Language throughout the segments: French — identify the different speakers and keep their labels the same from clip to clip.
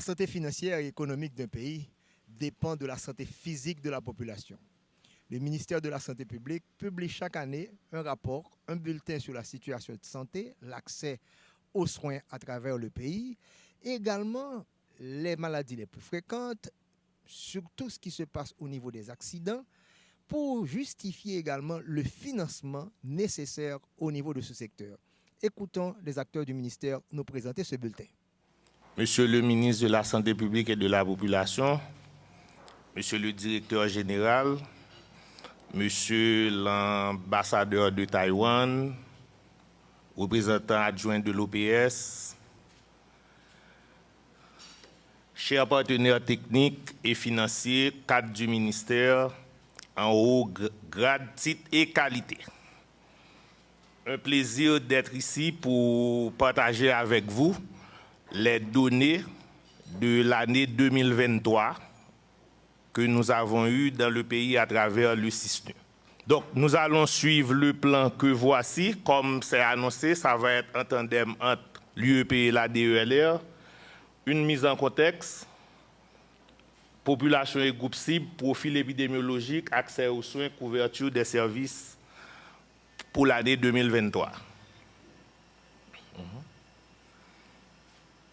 Speaker 1: santé financière et économique d'un pays dépend de la santé physique de la population. Le ministère de la Santé publique publie chaque année un rapport, un bulletin sur la situation de santé, l'accès aux soins à travers le pays, et également les maladies les plus fréquentes, surtout ce qui se passe au niveau des accidents, pour justifier également le financement nécessaire au niveau de ce secteur. Écoutons les acteurs du ministère nous présenter ce bulletin.
Speaker 2: Monsieur le ministre de la Santé publique et de la Population, Monsieur le directeur général, Monsieur l'ambassadeur de Taïwan, représentant adjoint de l'OPS, chers partenaires techniques et financiers, cadres du ministère, en haut grade, titre et qualité. Un plaisir d'être ici pour partager avec vous les données de l'année 2023 que nous avons eues dans le pays à travers le CISNU. Donc, nous allons suivre le plan que voici. Comme c'est annoncé, ça va être un tandem entre l'UEP et la DELR. Une mise en contexte, population et groupe cible, profil épidémiologique, accès aux soins, couverture des services pour l'année 2023.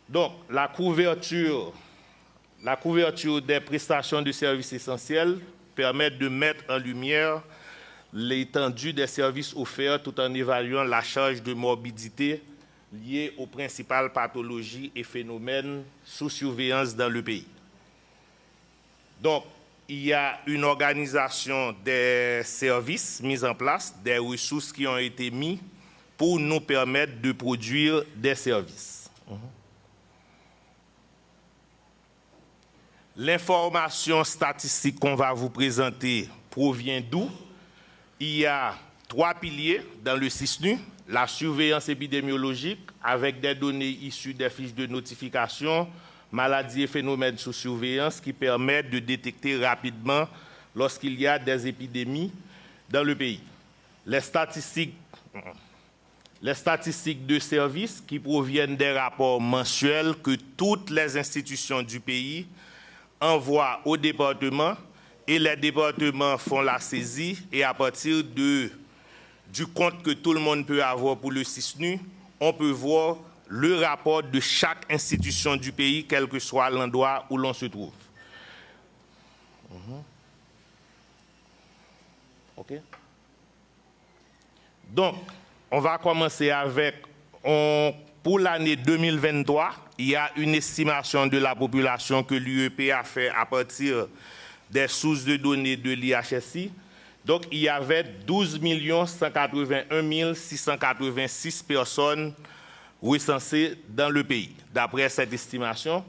Speaker 2: Donc, la couverture des prestations de services essentiels permet de mettre en lumière l'étendue des services offerts tout en évaluant la charge de morbidité liée aux principales pathologies et phénomènes sous surveillance dans le pays. Donc, il y a une organisation des services mise en place, des ressources qui ont été mises pour nous permettre de produire des services. L'information statistique qu'on va vous présenter provient d'où? Il y a 3 piliers dans le CISNU. La surveillance épidémiologique avec des données issues des fiches de notification, maladies et phénomènes sous surveillance qui permettent de détecter rapidement lorsqu'il y a des épidémies dans le pays. Les statistiques de services qui proviennent des rapports mensuels que toutes les institutions du pays envoient au département et les départements font la saisie et à partir du compte que tout le monde peut avoir pour le CISNU, on peut voir le rapport de chaque institution du pays, quel que soit l'endroit où l'on se trouve. OK. Donc, on va commencer avec, pour l'année 2023, il y a une estimation de la population que l'UEP a fait à partir des sources de données de l'IHSI. Donc, il y avait 12 181 686 personnes recensées dans le pays, d'après cette estimation.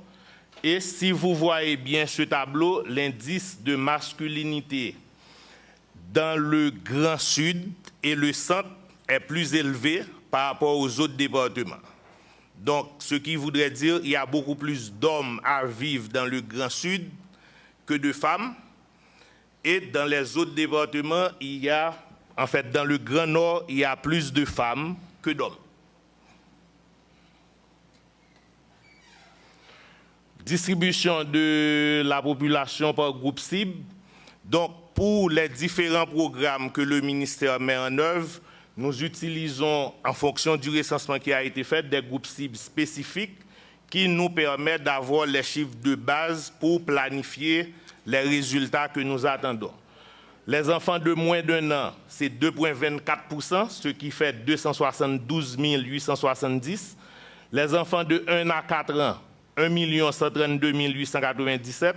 Speaker 2: Et si vous voyez bien ce tableau, l'indice de masculinité dans le Grand Sud et le Centre est plus élevé par rapport aux autres départements. Donc, ce qui voudrait dire qu'il y a beaucoup plus d'hommes à vivre dans le Grand Sud que de femmes. Et dans les autres départements, dans le Grand Nord, il y a plus de femmes que d'hommes. Distribution de la population par groupe cible. Donc, pour les différents programmes que le ministère met en œuvre, nous utilisons, en fonction du recensement qui a été fait, des groupes cibles spécifiques qui nous permettent d'avoir les chiffres de base pour planifier les résultats que nous attendons. Les enfants de moins d'1 an, c'est 2,24%, ce qui fait 272 870. Les enfants de 1 à 4 ans, 1 132 897.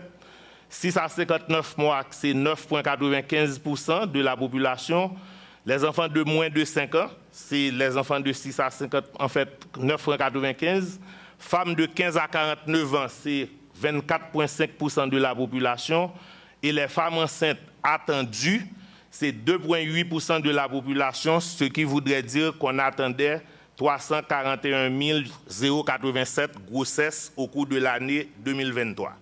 Speaker 2: 6 à 59 mois, c'est 9,95% de la population. Les enfants de moins de 5 ans, c'est les enfants de 6 à 50, en fait, 9,95%. Femmes de 15 à 49 ans, c'est 24,5% de la population. Et les femmes enceintes attendues, c'est 2,8% de la population, ce qui voudrait dire qu'on attendait 341 087 grossesses au cours de l'année 2023.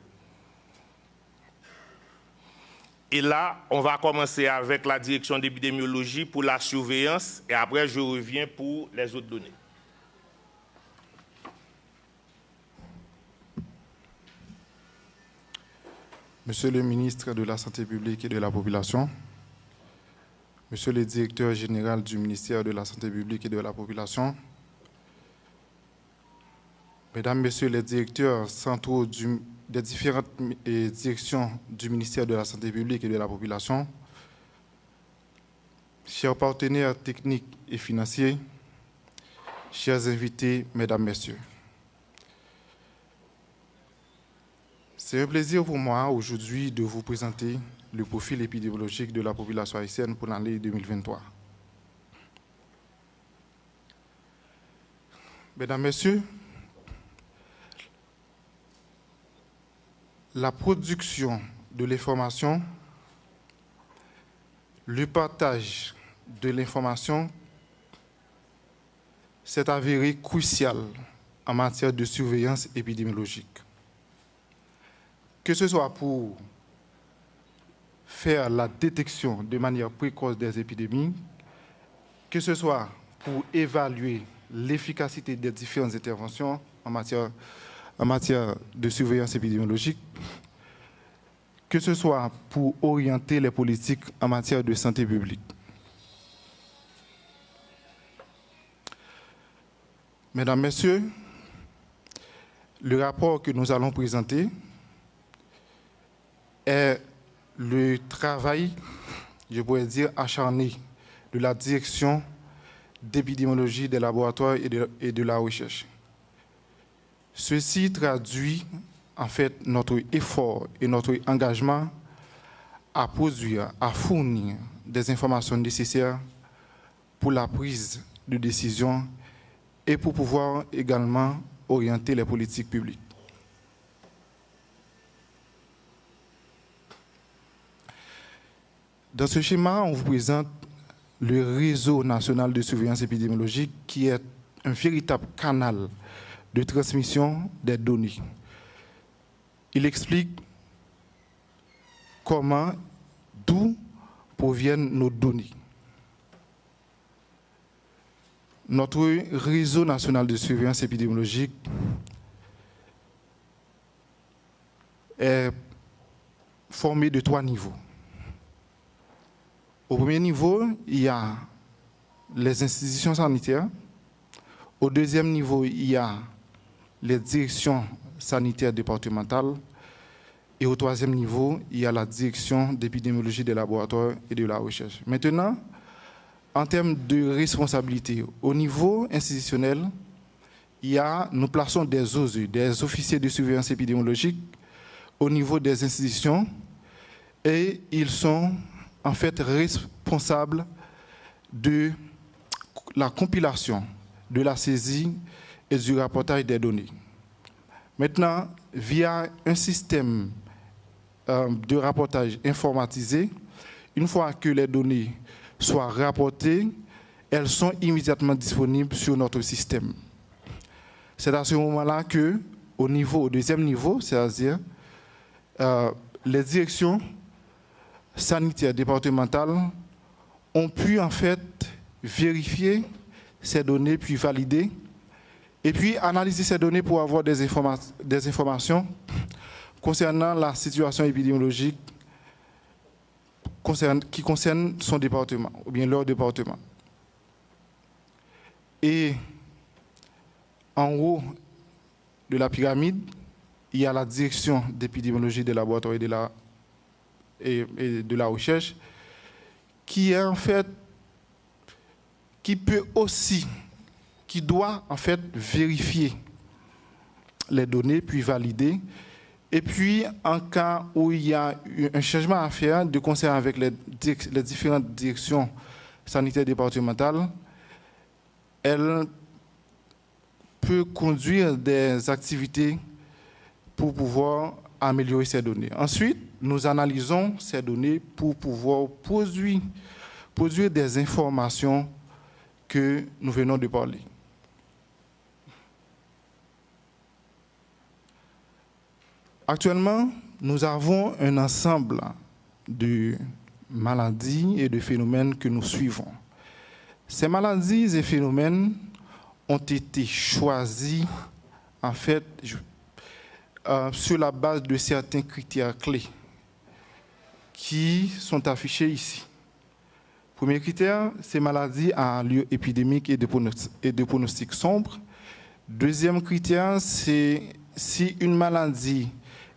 Speaker 2: Et là, on va commencer avec la direction d'épidémiologie pour la surveillance et après, je reviens pour les autres données.
Speaker 3: Monsieur le ministre de la Santé publique et de la Population, Monsieur le directeur général du ministère de la Santé publique et de la Population, Mesdames, Messieurs les directeurs centraux des différentes directions du ministère de la Santé publique et de la Population, chers partenaires techniques et financiers, chers invités, Mesdames, Messieurs. C'est un plaisir pour moi aujourd'hui de vous présenter le profil épidémiologique de la population haïtienne pour l'année 2023. Mesdames, Messieurs, la production de l'information, le partage de l'information s'est avéré crucial en matière de surveillance épidémiologique. Que ce soit pour faire la détection de manière précoce des épidémies, que ce soit pour évaluer l'efficacité des différentes interventions en matière de surveillance épidémiologique, que ce soit pour orienter les politiques en matière de santé publique. Mesdames, Messieurs, le rapport que nous allons présenter est le travail, je pourrais dire, acharné de la direction d'épidémiologie des laboratoires et de la recherche. Ceci traduit en fait notre effort et notre engagement à produire, à fournir des informations nécessaires pour la prise de décision et pour pouvoir également orienter les politiques publiques. Dans ce schéma, on vous présente le réseau national de surveillance épidémiologique qui est un véritable canal de transmission des données. Il explique comment, d'où proviennent nos données. Notre réseau national de surveillance épidémiologique est formé de 3 niveaux. Au premier niveau, il y a les institutions sanitaires. Au deuxième niveau, il y a les directions sanitaires départementales. Et au troisième niveau, il y a la direction d'épidémiologie des laboratoires et de la recherche. Maintenant, en termes de responsabilité, au niveau institutionnel, nous plaçons des OSE, des officiers de surveillance épidémiologique, au niveau des institutions, et ils sont en fait responsables de la compilation, de la saisie et du rapportage des données. Maintenant, via un système de rapportage informatisé, une fois que les données soient rapportées, elles sont immédiatement disponibles sur notre système. C'est à ce moment-là que, au deuxième niveau, c'est-à-dire les directions sanitaires départementales ont pu en fait vérifier ces données, puis valider, et puis analyser ces données pour avoir des informations concernant la situation épidémiologique qui concerne son département, ou bien leur département. Et en haut de la pyramide, il y a la direction d'épidémiologie des laboratoires et de la recherche, qui doit en fait vérifier les données, puis valider. Et puis, en cas où il y a un changement à faire de concert avec les différentes directions sanitaires départementales, elle peut conduire des activités pour pouvoir améliorer ces données. Ensuite, nous analysons ces données pour pouvoir produire des informations que nous venons de parler. Actuellement, nous avons un ensemble de maladies et de phénomènes que nous suivons. Ces maladies et phénomènes ont été choisis, en fait, sur la base de certains critères clés qui sont affichés ici. Premier critère, ces maladies à un lieu épidémique et de pronostic sombre. Deuxième critère, c'est si une maladie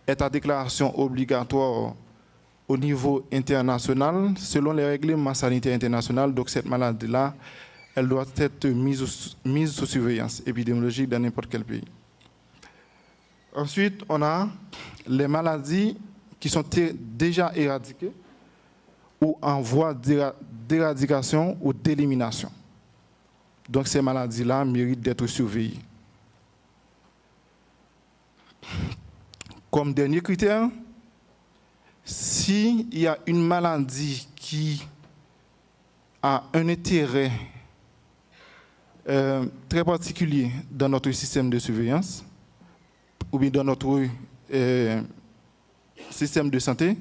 Speaker 3: est à déclaration obligatoire au niveau international, selon les règlements sanitaires internationaux. Donc cette maladie-là, elle doit être mise sous surveillance épidémiologique dans n'importe quel pays. Ensuite, on a les maladies qui sont déjà éradiquées ou en voie d'éradication ou d'élimination. Donc ces maladies-là méritent d'être surveillées. Comme dernier critère, s'il y a une maladie qui a un intérêt très particulier dans notre système de surveillance ou bien dans notre système de santé,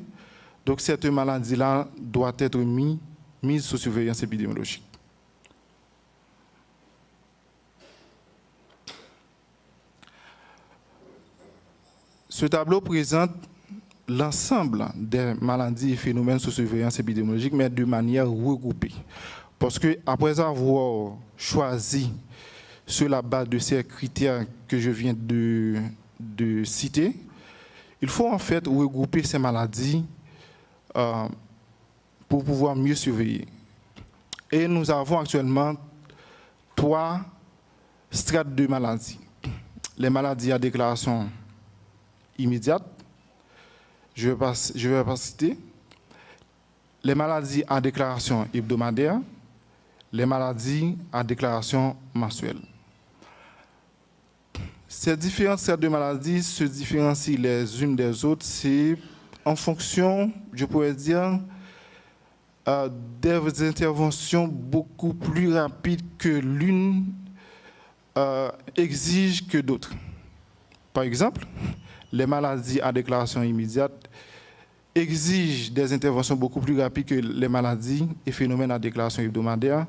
Speaker 3: donc cette maladie-là doit être mise sous surveillance épidémiologique. Ce tableau présente l'ensemble des maladies et phénomènes sous surveillance épidémiologique, mais de manière regroupée. Parce qu'après avoir choisi sur la base de ces critères que je viens de citer, il faut en fait regrouper ces maladies pour pouvoir mieux surveiller. Et nous avons actuellement 3 strates de maladies. Les maladies à déclaration immédiate, je ne vais pas citer, les maladies à déclaration hebdomadaire, les maladies à déclaration mensuelle. Ces différentes strates de maladies se différencient les unes des autres, c'est en fonction, je pourrais dire, des interventions beaucoup plus rapides que l'une exige que d'autres. Par exemple, les maladies à déclaration immédiate exigent des interventions beaucoup plus rapides que les maladies et phénomènes à déclaration hebdomadaire.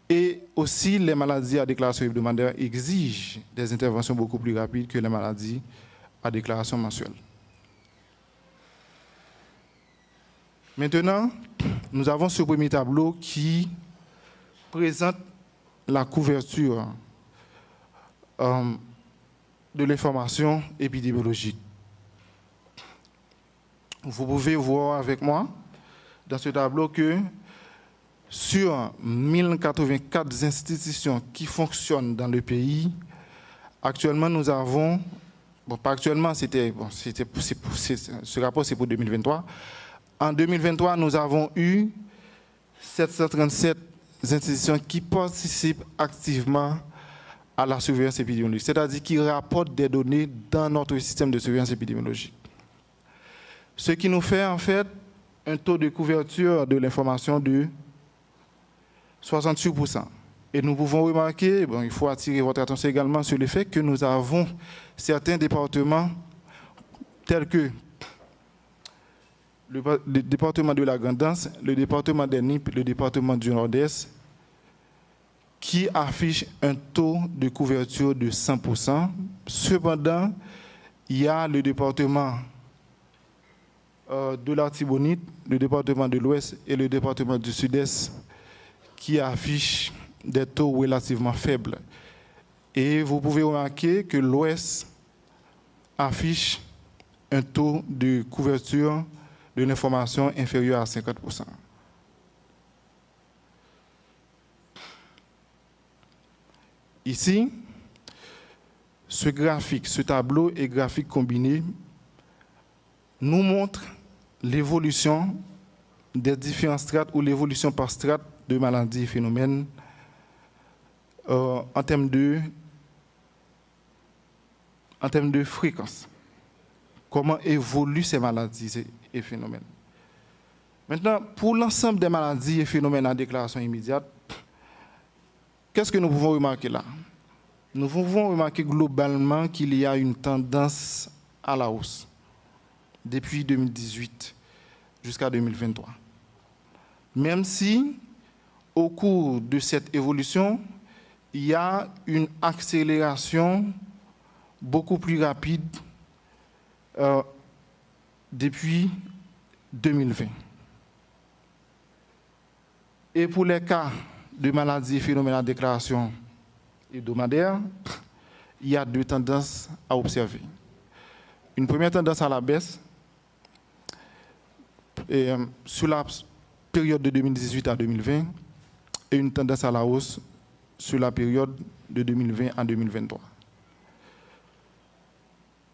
Speaker 3: Et aussi, les maladies à déclaration hebdomadaire exigent des interventions beaucoup plus rapides que les maladies à déclaration mensuelle. Maintenant, nous avons ce premier tableau qui présente la couverture de l'information épidémiologique. Vous pouvez voir avec moi dans ce tableau que sur 1084 institutions qui fonctionnent dans le pays, actuellement nous avons, bon pas actuellement, ce rapport c'est pour 2023, en 2023 nous avons eu 737 institutions qui participent activement à la surveillance épidémiologique, c'est-à-dire qui rapportent des données dans notre système de surveillance épidémiologique. Ce qui nous fait en fait un taux de couverture de l'information de 68%. Et nous pouvons remarquer, bon, il faut attirer votre attention également sur le fait que nous avons certains départements tels que le département de la Grande-Anse, le département des Nippes, le département du Nord-Est, qui affichent un taux de couverture de 100%. Cependant, il y a le département de l'Artibonite, le département de l'Ouest et le département du Sud-Est qui affichent des taux relativement faibles. Et vous pouvez remarquer que l'Ouest affiche un taux de couverture de l'information inférieur à 50%. Ici, ce graphique, ce tableau et graphique combiné nous montre l'évolution des différentes strates ou l'évolution par strate de maladies et phénomènes en termes de fréquence. Comment évoluent ces maladies et phénomènes. Maintenant, pour l'ensemble des maladies et phénomènes à déclaration immédiate, qu'est-ce que nous pouvons remarquer là? Nous pouvons remarquer globalement qu'il y a une tendance à la hausse depuis 2018 jusqu'à 2023. Même si, au cours de cette évolution, il y a une accélération beaucoup plus rapide depuis 2020. Et pour les cas de maladies et phénomènes à déclaration hebdomadaire, il y a deux tendances à observer. Une première tendance à la baisse sur la période de 2018 à 2020 et une tendance à la hausse sur la période de 2020 à 2023.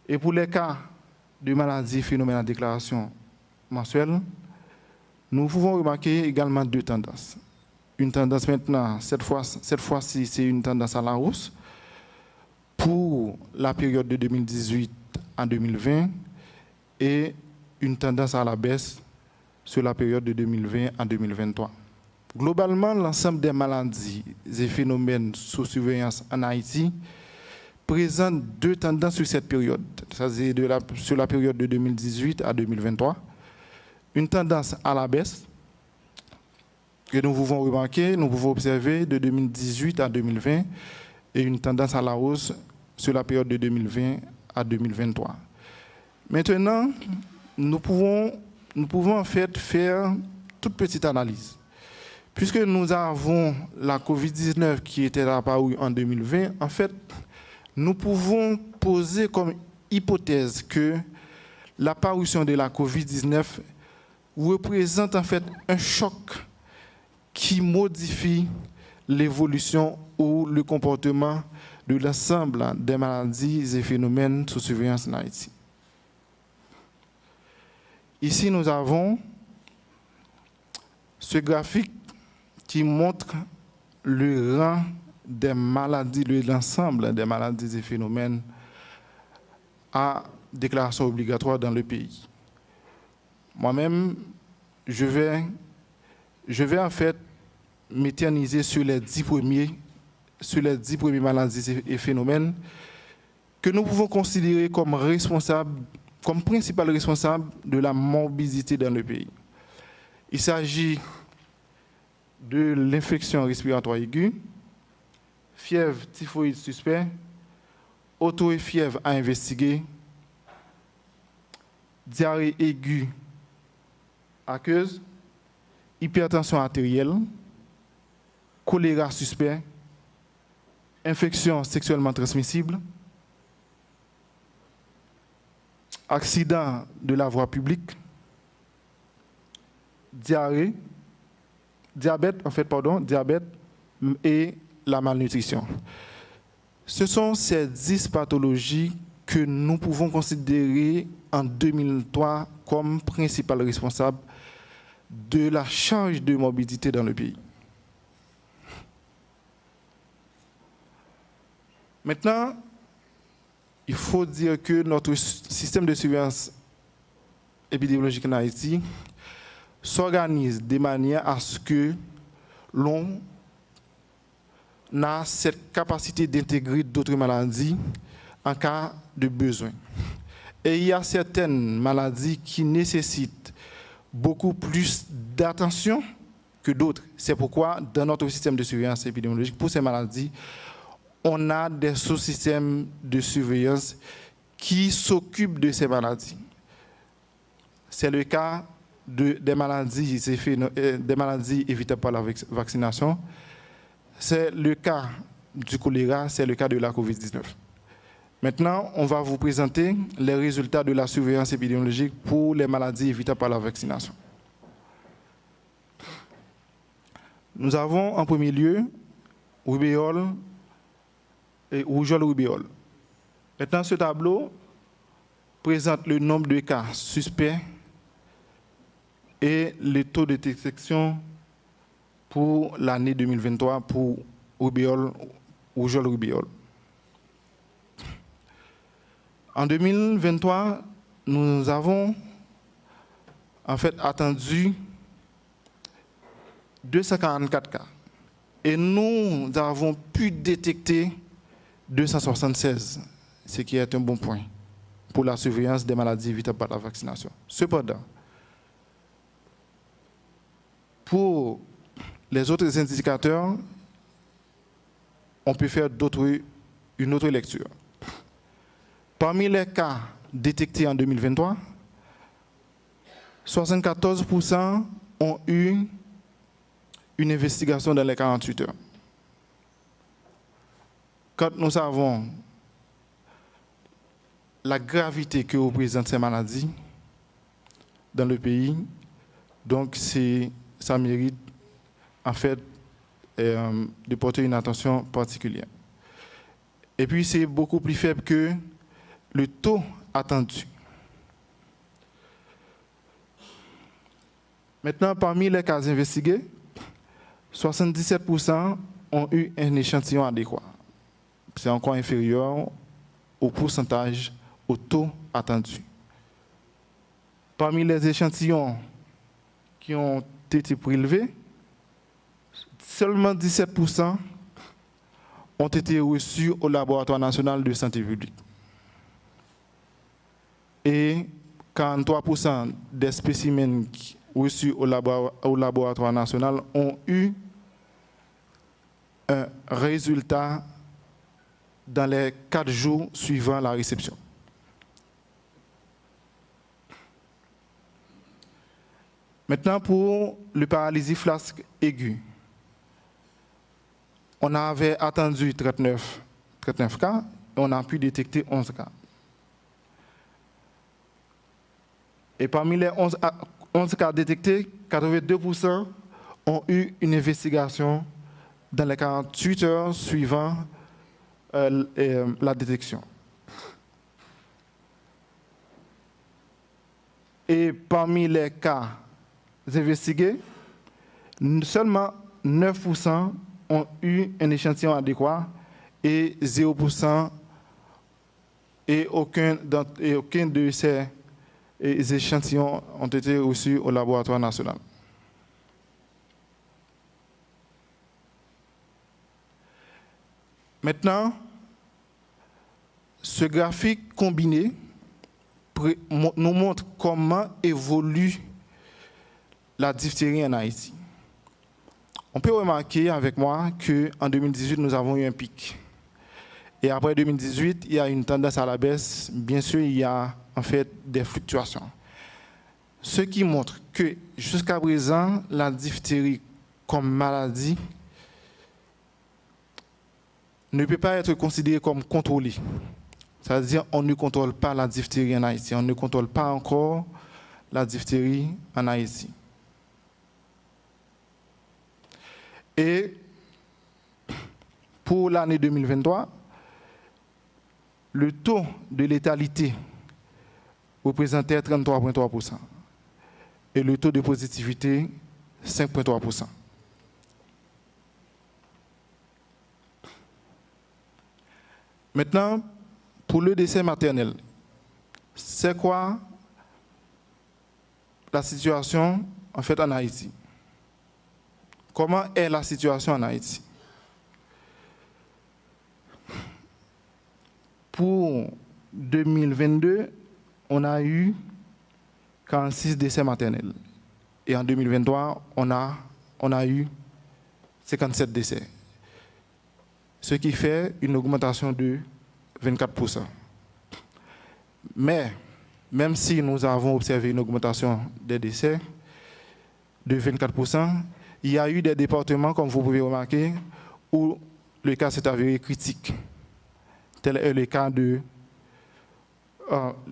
Speaker 3: Et pour les cas de maladies et phénomènes à déclaration mensuelle, nous pouvons remarquer également deux tendances. Une tendance maintenant, cette fois-ci, c'est une tendance à la hausse pour la période de 2018 à 2020 et une tendance à la baisse sur la période de 2020 à 2023. Globalement, l'ensemble des maladies et phénomènes sous surveillance en Haïti présente deux tendances sur cette période, c'est-à-dire sur la période de 2018 à 2023. Une tendance à la baisse que nous pouvons remarquer, nous pouvons observer de 2018 à 2020 et une tendance à la hausse sur la période de 2020 à 2023. Maintenant, nous pouvons en fait faire toute petite analyse. Puisque nous avons la COVID-19 qui était apparue en 2020, en fait, nous pouvons poser comme hypothèse que l'apparition de la COVID-19 représente en fait un choc qui modifie l'évolution ou le comportement de l'ensemble des maladies et phénomènes sous surveillance en Haïti. Ici, nous avons ce graphique qui montre le rang des maladies, l'ensemble des maladies et phénomènes à déclaration obligatoire dans le pays. Moi-même, je vais en fait m'éterniser sur les 10 premiers maladies et phénomènes que nous pouvons considérer comme principal responsable de la morbidité dans le pays. Il s'agit de l'infection respiratoire aiguë, fièvre typhoïde suspect, auto et fièvre à investiguer, diarrhée aiguë aqueuse, hypertension artérielle, choléra suspect, infection sexuellement transmissible, accident de la voie publique, diabète et la malnutrition. Ce sont ces 10 pathologies que nous pouvons considérer en 2003 comme principales responsables de la charge de morbidité dans le pays. Maintenant, il faut dire que notre système de surveillance épidémiologique en Haïti s'organise de manière à ce que l'on a cette capacité d'intégrer d'autres maladies en cas de besoin. Et il y a certaines maladies qui nécessitent beaucoup plus d'attention que d'autres. C'est pourquoi, dans notre système de surveillance épidémiologique, pour ces maladies, on a des sous-systèmes de surveillance qui s'occupent de ces maladies. C'est le cas des maladies évitables par la vaccination. C'est le cas du choléra, c'est le cas de la COVID-19. Maintenant, on va vous présenter les résultats de la surveillance épidémiologique pour les maladies évitables par la vaccination. Nous avons en premier lieu rubéole et rougeole-rubéole. Maintenant, ce tableau présente le nombre de cas suspects et le taux de détection pour l'année 2023 pour rubéole, rougeole-rubéole. En 2023, nous avons en fait attendu 244 cas et nous avons pu détecter 276, ce qui est un bon point pour la surveillance des maladies évitables par la vaccination. Cependant, pour les autres indicateurs, on peut faire une autre lecture. Parmi les cas détectés en 2023, 74% ont eu une investigation dans les 48 heures. Quand nous savons la gravité que représentent ces maladies dans le pays, donc ça mérite en fait de porter une attention particulière. Et puis c'est beaucoup plus faible que le taux attendu. Maintenant, parmi les cas investigués, 77% ont eu un échantillon adéquat. C'est encore inférieur au pourcentage, au taux attendu. Parmi les échantillons qui ont été prélevés, seulement 17% ont été reçus au laboratoire national de santé publique. Et 43% des spécimens reçus au laboratoire national ont eu un résultat dans les 4 jours suivant la réception. Maintenant, pour le paralysie flasque aiguë, on avait attendu 39 cas et on a pu détecter 11 cas. Et parmi les 11 cas détectés, 82% ont eu une investigation dans les 48 heures suivant la détection. Et parmi les cas investigués, seulement 9% ont eu un échantillon adéquat et 0% et aucun de ces échantillons ont été reçus au laboratoire national. Maintenant, ce graphique combiné nous montre comment évolue la diphtérie en Haïti. On peut remarquer avec moi qu'en 2018, nous avons eu un pic. Et après 2018, il y a une tendance à la baisse. Bien sûr, il y a en fait des fluctuations. Ce qui montre que jusqu'à présent, la diphtérie comme maladie ne peut pas être considérée comme contrôlée. C'est-à-dire qu'on ne contrôle pas la diphtérie en Haïti. On ne contrôle pas encore la diphtérie en Haïti. Et pour l'année 2023, le taux de létalité représentait 33,3% et le taux de positivité 5,3%. Maintenant, pour le décès maternel, c'est quoi la situation en fait en Haïti? Comment est la situation en Haïti? Pour 2022, on a eu 46 décès maternels. Et en 2023, on a eu 57 décès. Ce qui fait une augmentation de 24%. Mais, même si nous avons observé une augmentation des décès de 24%, il y a eu des départements, comme vous pouvez remarquer, où le cas s'est avéré critique. Tel est le cas de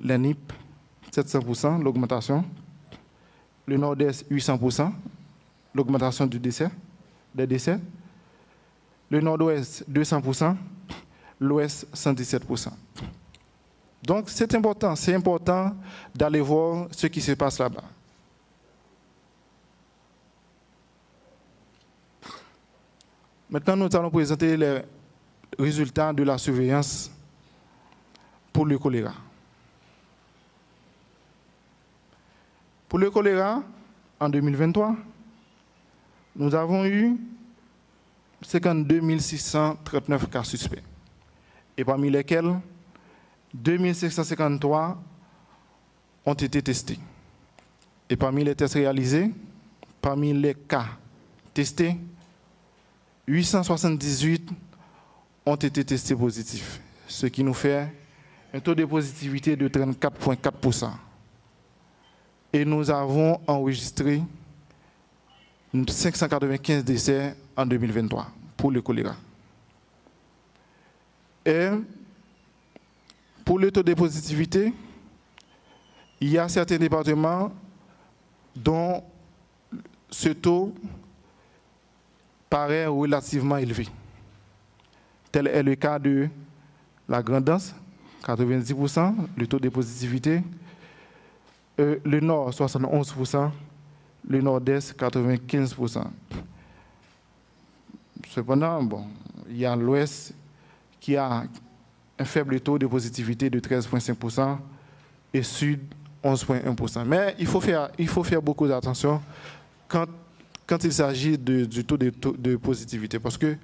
Speaker 3: l'ENIP, 700%, l'augmentation. Le Nord-Est, 800%, l'augmentation des décès. Le Nord-Ouest, 200%, l'Ouest, 117%. Donc, c'est important d'aller voir ce qui se passe là-bas. Maintenant, nous allons présenter les résultats de la surveillance pour le choléra. Pour le choléra, en 2023, nous avons eu 52 639 cas suspects, et parmi lesquels 2653 ont été testés. Et parmi les tests réalisés, parmi les cas testés, 878 ont été testés positifs, ce qui nous fait un taux de positivité de 34,4%. et nous avons enregistré 595 décès en 2023 pour le choléra. Et pour le taux de positivité, il y a certains départements dont ce taux paraît relativement élevé. Tel est le cas de la Grande-Anse, 90%, le taux de positivité. Le Nord, 71%, le Nord-Est, 95%. Cependant, bon, il y a l'Ouest qui a un faible taux de positivité de 13,5% et Sud, 11,1%. Mais il faut faire beaucoup d'attention quand il s'agit du taux de positivité, parce que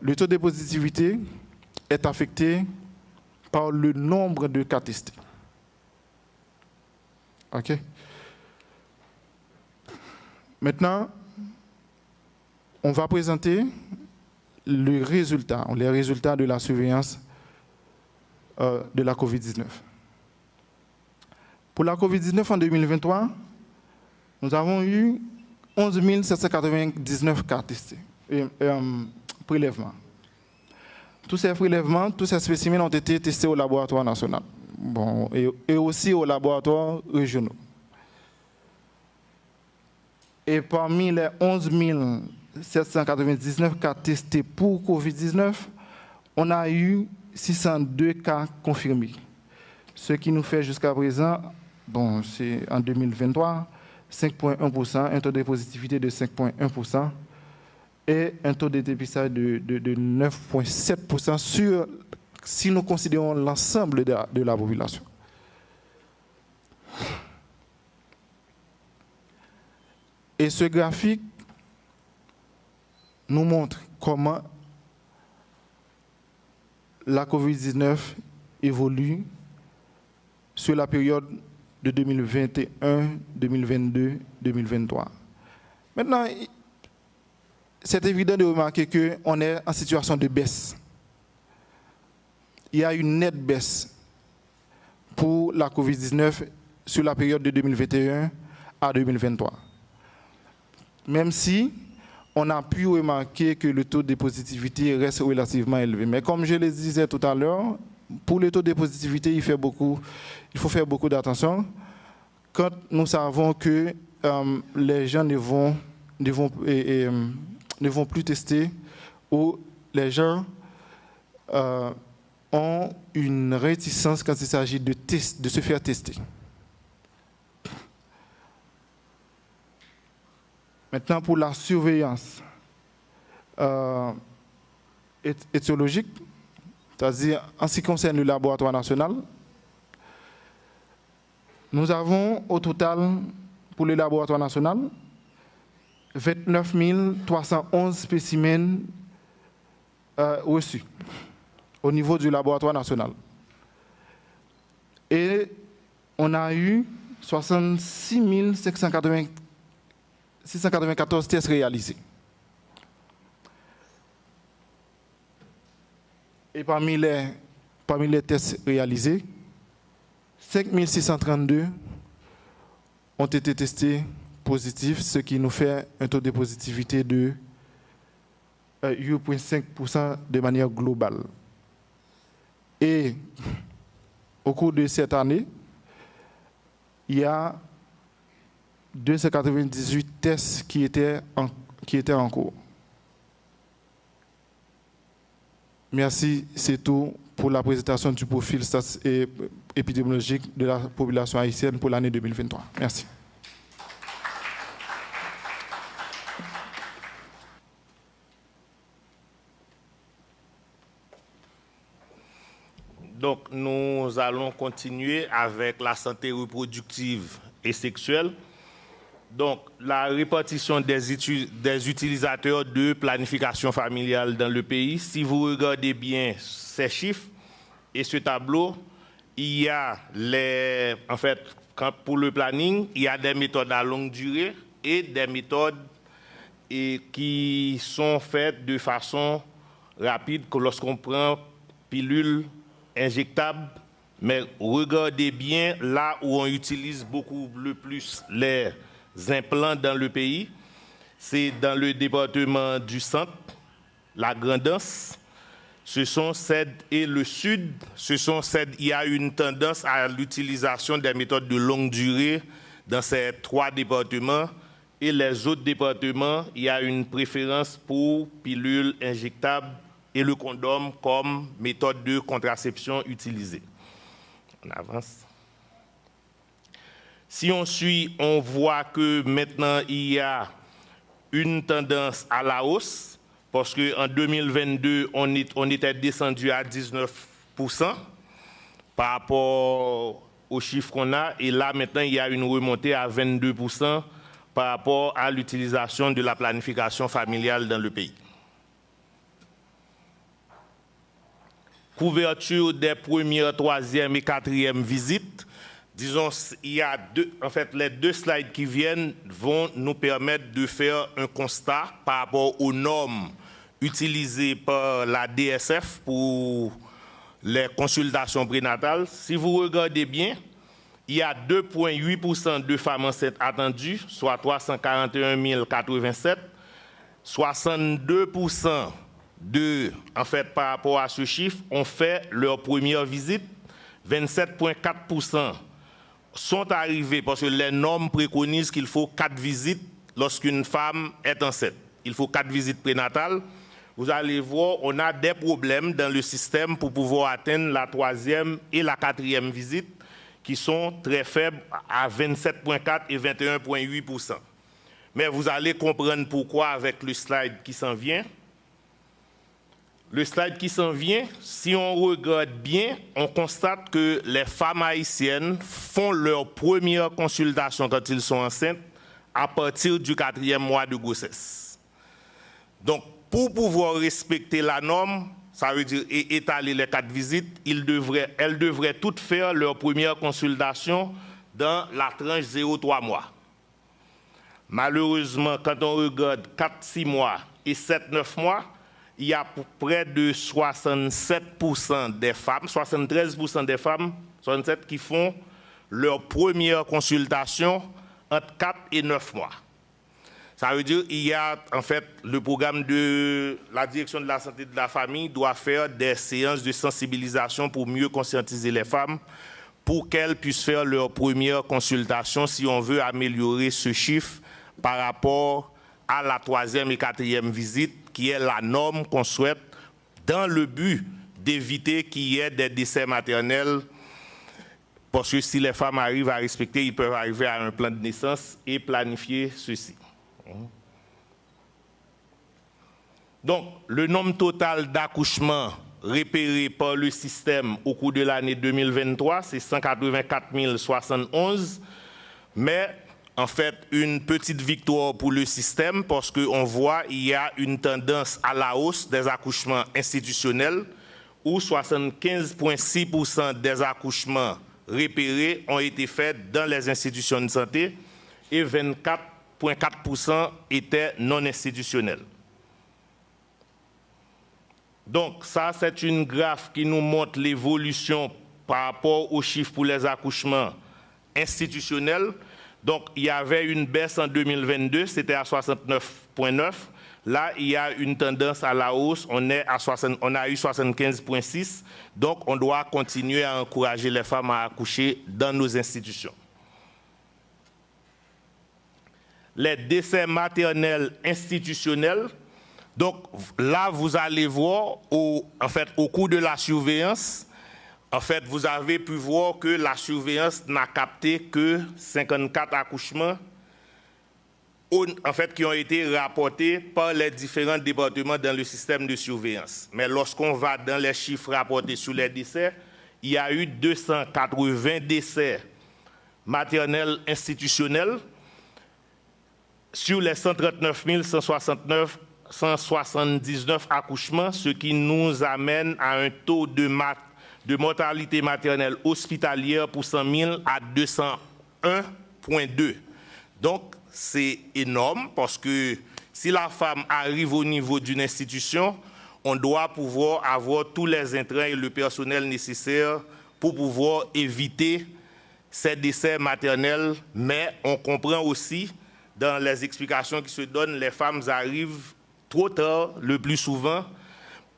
Speaker 3: le taux de positivité est affecté par le nombre de cas testés. OK? Maintenant, on va présenter les résultats de la surveillance de la COVID-19. Pour la COVID-19 en 2023, nous avons eu 11 799 cas testés, prélèvements. Tous ces prélèvements, tous ces spécimens ont été testés au laboratoire national, bon, et aussi aux laboratoires régionaux. Et parmi les 11 799 cas testés pour COVID-19, on a eu 602 cas confirmés. Ce qui nous fait jusqu'à présent, bon, c'est en 2023, 5,1%, un taux de positivité de 5,1% et un taux de dépistage de 9,7% si nous considérons l'ensemble de la population. Et ce graphique nous montre comment la COVID-19 évolue sur la période de 2021, 2022, 2023. Maintenant, c'est évident de remarquer qu'on est en situation de baisse. Il y a une nette baisse pour la COVID-19 sur la période de 2021 à 2023. Même si on a pu remarquer que le taux de positivité reste relativement élevé. Mais comme je le disais tout à l'heure, pour le taux de positivité, il faut faire beaucoup d'attention quand nous savons que les gens ne vont plus tester ou les gens ont une réticence quand il s'agit de se faire tester. Maintenant, pour la surveillance étiologique, c'est-à-dire en ce qui concerne le laboratoire national, nous avons au total, pour le laboratoire national, 29 311 spécimens reçus au niveau du laboratoire national. Et on a eu 66 694 tests réalisés. Et parmi les tests réalisés, 5 632 ont été testés positifs, ce qui nous fait un taux de positivité de 8,5% de manière globale. Et au cours de cette année, il y a 298 tests qui étaient en cours. Merci, c'est tout pour la présentation du profil épidémiologique de la population haïtienne pour l'année 2023. Merci.
Speaker 2: Donc, nous allons continuer avec la santé reproductive et sexuelle. Donc, la répartition des utilisateurs de planification familiale dans le pays, si vous regardez bien ces chiffres et ce tableau, il y a pour le planning, il y a des méthodes à longue durée et des méthodes qui sont faites de façon rapide que lorsqu'on prend pilule injectable Mais regardez bien là où on utilise beaucoup le plus les implants dans le pays, c'est dans le département du centre, la Grand'Anse, ce sont CED et le Sud, il y a une tendance à l'utilisation des méthodes de longue durée dans ces trois départements. Et les autres départements, il y a une préférence pour pilules injectables et le condom comme méthode de contraception utilisée. On avance. Si on suit, on voit que maintenant, il y a une tendance à la hausse, parce qu'en 2022, on était descendu à 19% par rapport aux chiffres qu'on a, et là, maintenant, il y a une remontée à 22%, par rapport à l'utilisation de la planification familiale dans le pays. Couverture des premières, troisième et quatrième visites. Disons, il y a les deux slides qui viennent vont nous permettre de faire un constat par rapport aux normes utilisées par la DSF pour les consultations prénatales. Si vous regardez bien, il y a 2,8% de femmes enceintes attendues, soit 341 087. 62% par rapport à ce chiffre, ont fait leur première visite. 27,4% sont arrivés parce que les normes préconisent qu'il faut 4 visites lorsqu'une femme est enceinte. Il faut 4 visites prénatales. Vous allez voir, on a des problèmes dans le système pour pouvoir atteindre la 3e et la 4e visite, qui sont très faibles à 27,4 et 21,8%. Mais vous allez comprendre pourquoi avec le slide qui s'en vient. Le slide qui s'en vient, si on regarde bien, on constate que les femmes haïtiennes font leur première consultation quand ils sont enceintes à partir du 4e mois de grossesse. Donc, pour pouvoir respecter la norme, ça veut dire étaler les 4 visites, elles devraient toutes faire leur première consultation dans la tranche 0,3 mois. Malheureusement, quand on regarde 4-6 mois et 7-9 mois, il y a près de 67% des femmes, 73% des femmes, 67 qui font leur première consultation entre 4 et 9 mois. Ça veut dire qu'il y a, en fait, le programme de la direction de la santé de la famille doit faire des séances de sensibilisation pour mieux conscientiser les femmes, pour qu'elles puissent faire leur première consultation si on veut améliorer ce chiffre par rapport à la 3e et 4e visite, qui est la norme qu'on souhaite dans le but d'éviter qu'il y ait des décès maternels, parce que si les femmes arrivent à respecter, ils peuvent arriver à un plan de naissance et planifier ceci. Donc, le nombre total d'accouchements repérés par le système au cours de l'année 2023, c'est 184 071, mais en fait, une petite victoire pour le système parce qu'on voit qu'il y a une tendance à la hausse des accouchements institutionnels où 75,6% des accouchements repérés ont été faits dans les institutions de santé et 24,4% étaient non institutionnels. Donc ça, c'est une graphe qui nous montre l'évolution par rapport aux chiffres pour les accouchements institutionnels. Donc, il y avait une baisse en 2022, c'était à 69,9. Là, il y a une tendance à la hausse, on a eu 75,6. Donc, on doit continuer à encourager les femmes à accoucher dans nos institutions. Les décès maternels institutionnels. Donc, là, vous allez voir, au cours de la surveillance, en fait, vous avez pu voir que la surveillance n'a capté que 54 accouchements qui ont été rapportés par les différents départements dans le système de surveillance. Mais lorsqu'on va dans les chiffres rapportés sur les décès, il y a eu 280 décès maternels institutionnels sur les 139 179 accouchements, ce qui nous amène à un taux de mortalité maternelle hospitalière pour 100 000 à 201,2. Donc, c'est énorme parce que si la femme arrive au niveau d'une institution, on doit pouvoir avoir tous les intrants et le personnel nécessaire pour pouvoir éviter ces décès maternels. Mais on comprend aussi, dans les explications qui se donnent, les femmes arrivent trop tard, le plus souvent,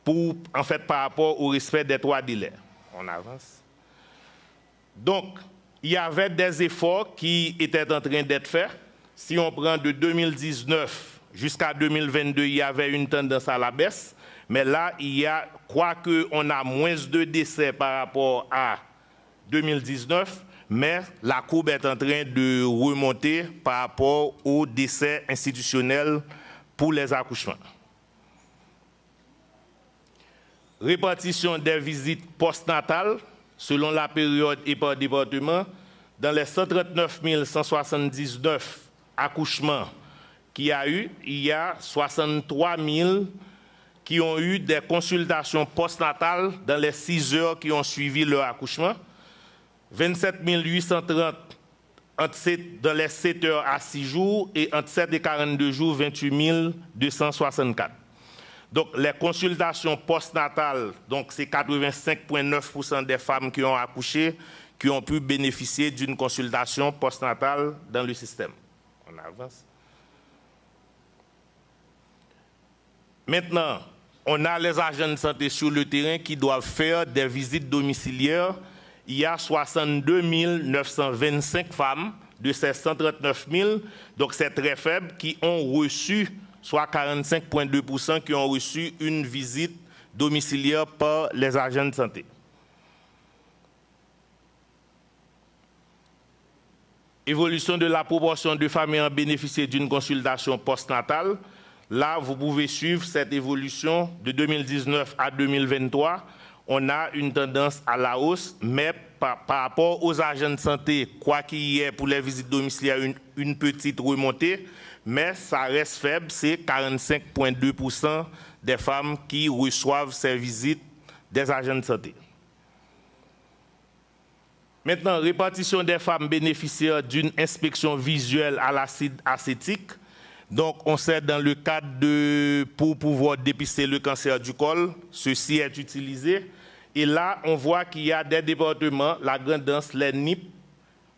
Speaker 2: en fait, par rapport au respect des 3 délais. On avance. Donc, il y avait des efforts qui étaient en train d'être faits. Si on prend de 2019 jusqu'à 2022, il y avait une tendance à la baisse. Mais là, quoique on a moins de décès par rapport à 2019, mais la courbe est en train de remonter par rapport aux décès institutionnels pour les accouchements. Répartition des visites postnatales selon la période et par département. Dans les 139 179 accouchements qu'il y a eu, il y a 63 000 qui ont eu des consultations postnatales dans les 6 heures qui ont suivi leur accouchement, 27 830 dans les 7 heures à 6 jours et entre 7 et 42 jours, 28 264. Donc les consultations postnatales, donc c'est 85,9% des femmes qui ont accouché qui ont pu bénéficier d'une consultation postnatale dans le système. On avance. Maintenant, on a les agents de santé sur le terrain qui doivent faire des visites domiciliaires. Il y a 62 925 femmes de ces 139 000, donc c'est très faible, qui ont reçu, soit 45,2% qui ont reçu une visite domiciliaire par les agents de santé. Évolution de la proportion de femmes ayant bénéficié d'une consultation postnatale. Là, vous pouvez suivre cette évolution de 2019 à 2023. On a une tendance à la hausse, mais par rapport aux agents de santé, quoi qu'il y ait pour les visites domiciliaires, une petite remontée, mais ça reste faible, c'est 45,2% des femmes qui reçoivent ces visites des agents de santé. Maintenant, répartition des femmes bénéficiaires d'une inspection visuelle à l'acide acétique. Donc, on sait dans le cadre pour pouvoir dépister le cancer du col, ceci est utilisé. Et là, on voit qu'il y a des départements, la Grande-Anse, les NIP,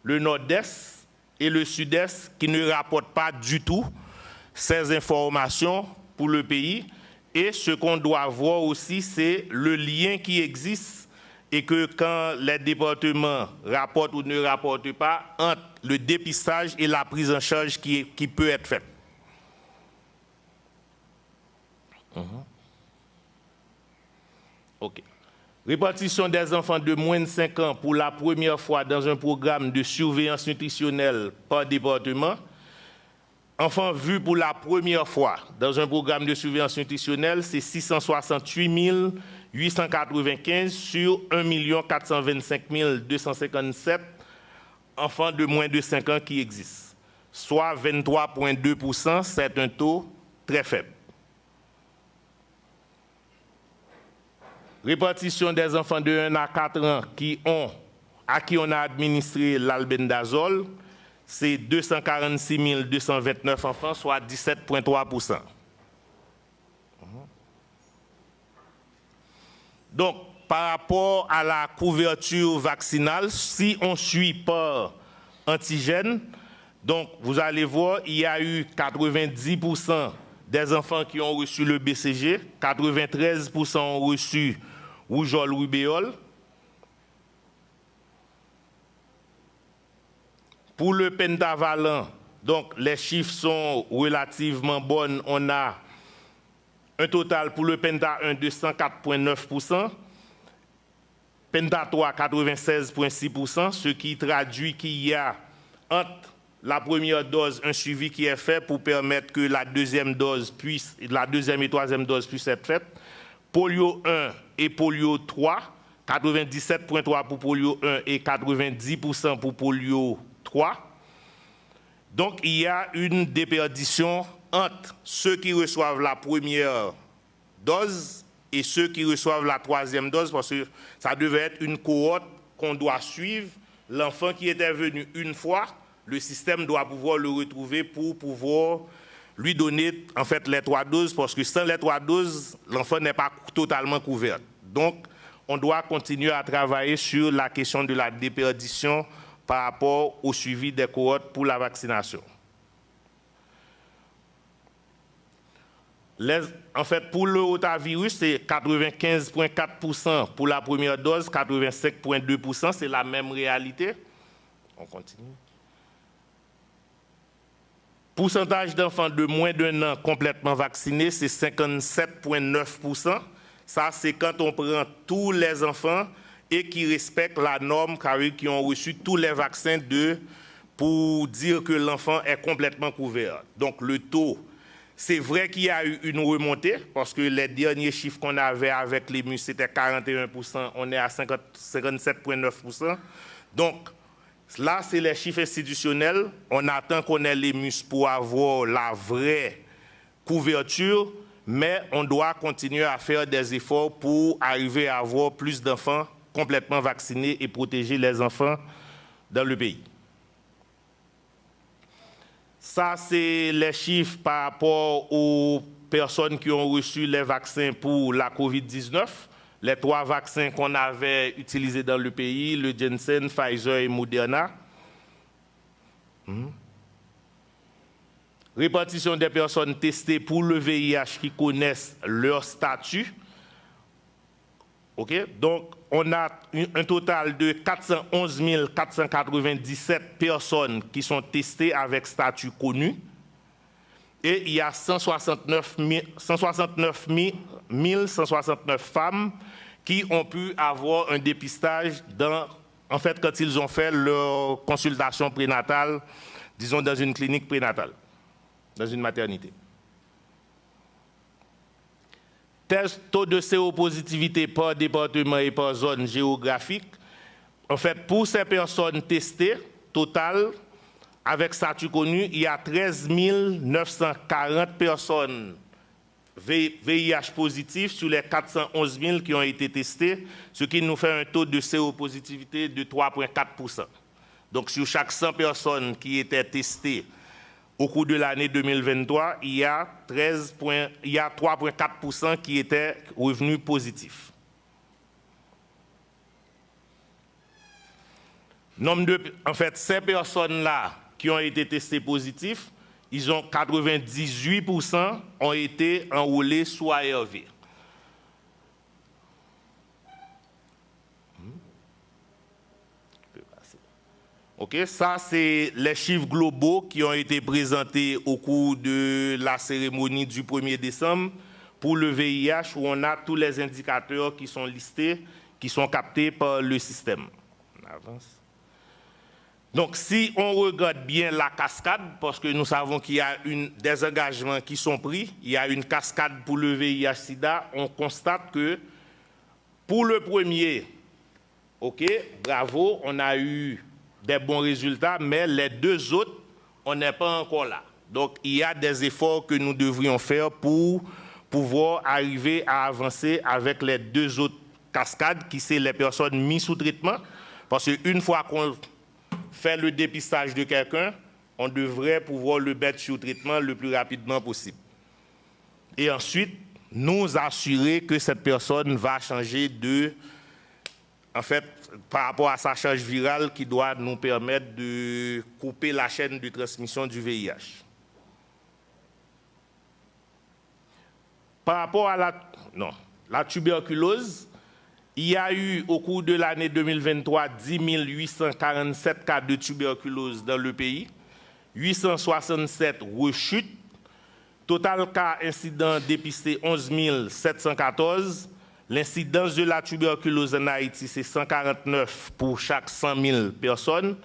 Speaker 2: le Nord-Est et le Sud-Est, qui ne rapportent pas du tout ces informations pour le pays. Et ce qu'on doit voir aussi, c'est le lien qui existe et que quand les départements rapportent ou ne rapportent pas, entre le dépistage et la prise en charge qui peut être faite. OK. Répartition des enfants de moins de 5 ans pour la première fois dans un programme de surveillance nutritionnelle par département. Enfants vus pour la première fois dans un programme de surveillance nutritionnelle, c'est 668 895 sur 1 425 257 enfants de moins de 5 ans qui existent, soit 23,2%, c'est un taux très faible. Répartition des enfants de 1 à 4 ans à qui on a administré l'albendazole, c'est 246 229 enfants, soit 17,3%. Donc, par rapport à la couverture vaccinale, si on suit par antigène, donc vous allez voir, il y a eu 90% des enfants qui ont reçu le BCG, 93% ont reçu rougeole rubéole. Pour le pentavalent, donc les chiffres sont relativement bons. On a un total pour le penta 1 de 104,9%, penta 3 96,6%, ce qui traduit qu'il y a entre la première dose un suivi qui est fait pour permettre que la deuxième et troisième dose puissent être faites. Polio 1 et polio 3, 97,3% pour polio 1 et 90% pour polio 3. Donc, il y a une déperdition entre ceux qui reçoivent la première dose et ceux qui reçoivent la troisième dose, parce que ça devait être une cohorte qu'on doit suivre. L'enfant qui était venu une fois, le système doit pouvoir le retrouver pour pouvoir lui donner en fait les 3 doses, parce que sans les 3 doses, l'enfant n'est pas totalement couvert. Donc, on doit continuer à travailler sur la question de la déperdition par rapport au suivi des cohortes pour la vaccination. En fait, pour le rotavirus, c'est 95,4% pour la première dose, 85,2%, c'est la même réalité. On continue. Pourcentage d'enfants de moins d'un an complètement vaccinés, c'est 57,9%. Ça, c'est quand on prend tous les enfants et qui respectent la norme, qui ont reçu tous les vaccins pour dire que l'enfant est complètement couvert. Donc, le taux, c'est vrai qu'il y a eu une remontée, parce que les derniers chiffres qu'on avait avec les MUS, c'était 41%, on est à 57,9%. Donc, là, c'est les chiffres institutionnels. On attend qu'on ait les MUS pour avoir la vraie couverture, mais on doit continuer à faire des efforts pour arriver à avoir plus d'enfants complètement vaccinés et protéger les enfants dans le pays. Ça, c'est les chiffres par rapport aux personnes qui ont reçu les vaccins pour la COVID-19. Les 3 vaccins qu'on avait utilisés dans le pays, le Janssen, Pfizer et Moderna. Répartition des personnes testées pour le VIH qui connaissent leur statut. Okay? Donc, on a un total de 411 497 personnes qui sont testées avec statut connu. Et il y a 169 169 femmes qui ont pu avoir un dépistage en fait, quand ils ont fait leur consultation prénatale, disons dans une clinique prénatale, dans une maternité. Taux de séropositivité par département et par zone géographique. En fait, pour ces personnes testées, total, avec statut connu, il y a 13 940 personnes VIH positifs sur les 411 000 qui ont été testées, ce qui nous fait un taux de séropositivité de 3,4%. Donc, sur chaque 100 personnes qui étaient testées au cours de l'année 2023, il y a 3,4% qui étaient revenus positifs. En fait, ces personnes-là qui ont été testées positifs, ils ont 98% ont été enrôlés sous ARV. Ok, ça c'est les chiffres globaux qui ont été présentés au cours de la cérémonie du 1er décembre pour le VIH, où on a tous les indicateurs qui sont listés, qui sont captés par le système. On avance. Donc, si on regarde bien la cascade, parce que nous savons qu'il y a des engagements qui sont pris, il y a une cascade pour le VIH-Sida, on constate que pour le premier, ok, bravo, on a eu des bons résultats, mais les 2 autres, on n'est pas encore là. Donc, il y a des efforts que nous devrions faire pour pouvoir arriver à avancer avec les 2 autres cascades, qui sont les personnes mises sous traitement, parce qu'une fois qu'on fait le dépistage de quelqu'un, on devrait pouvoir le mettre sous traitement le plus rapidement possible. Et ensuite, nous assurer que cette personne va changer en fait, par rapport à sa charge virale qui doit nous permettre de couper la chaîne de transmission du VIH. Par rapport à la tuberculose, il y a eu, au cours de l'année 2023, 10 847 cas de tuberculose dans le pays, 867 rechutes, total cas incidents dépistés 11 714. L'incidence de la tuberculose en Haïti, c'est 149 pour chaque 100 000 personnes.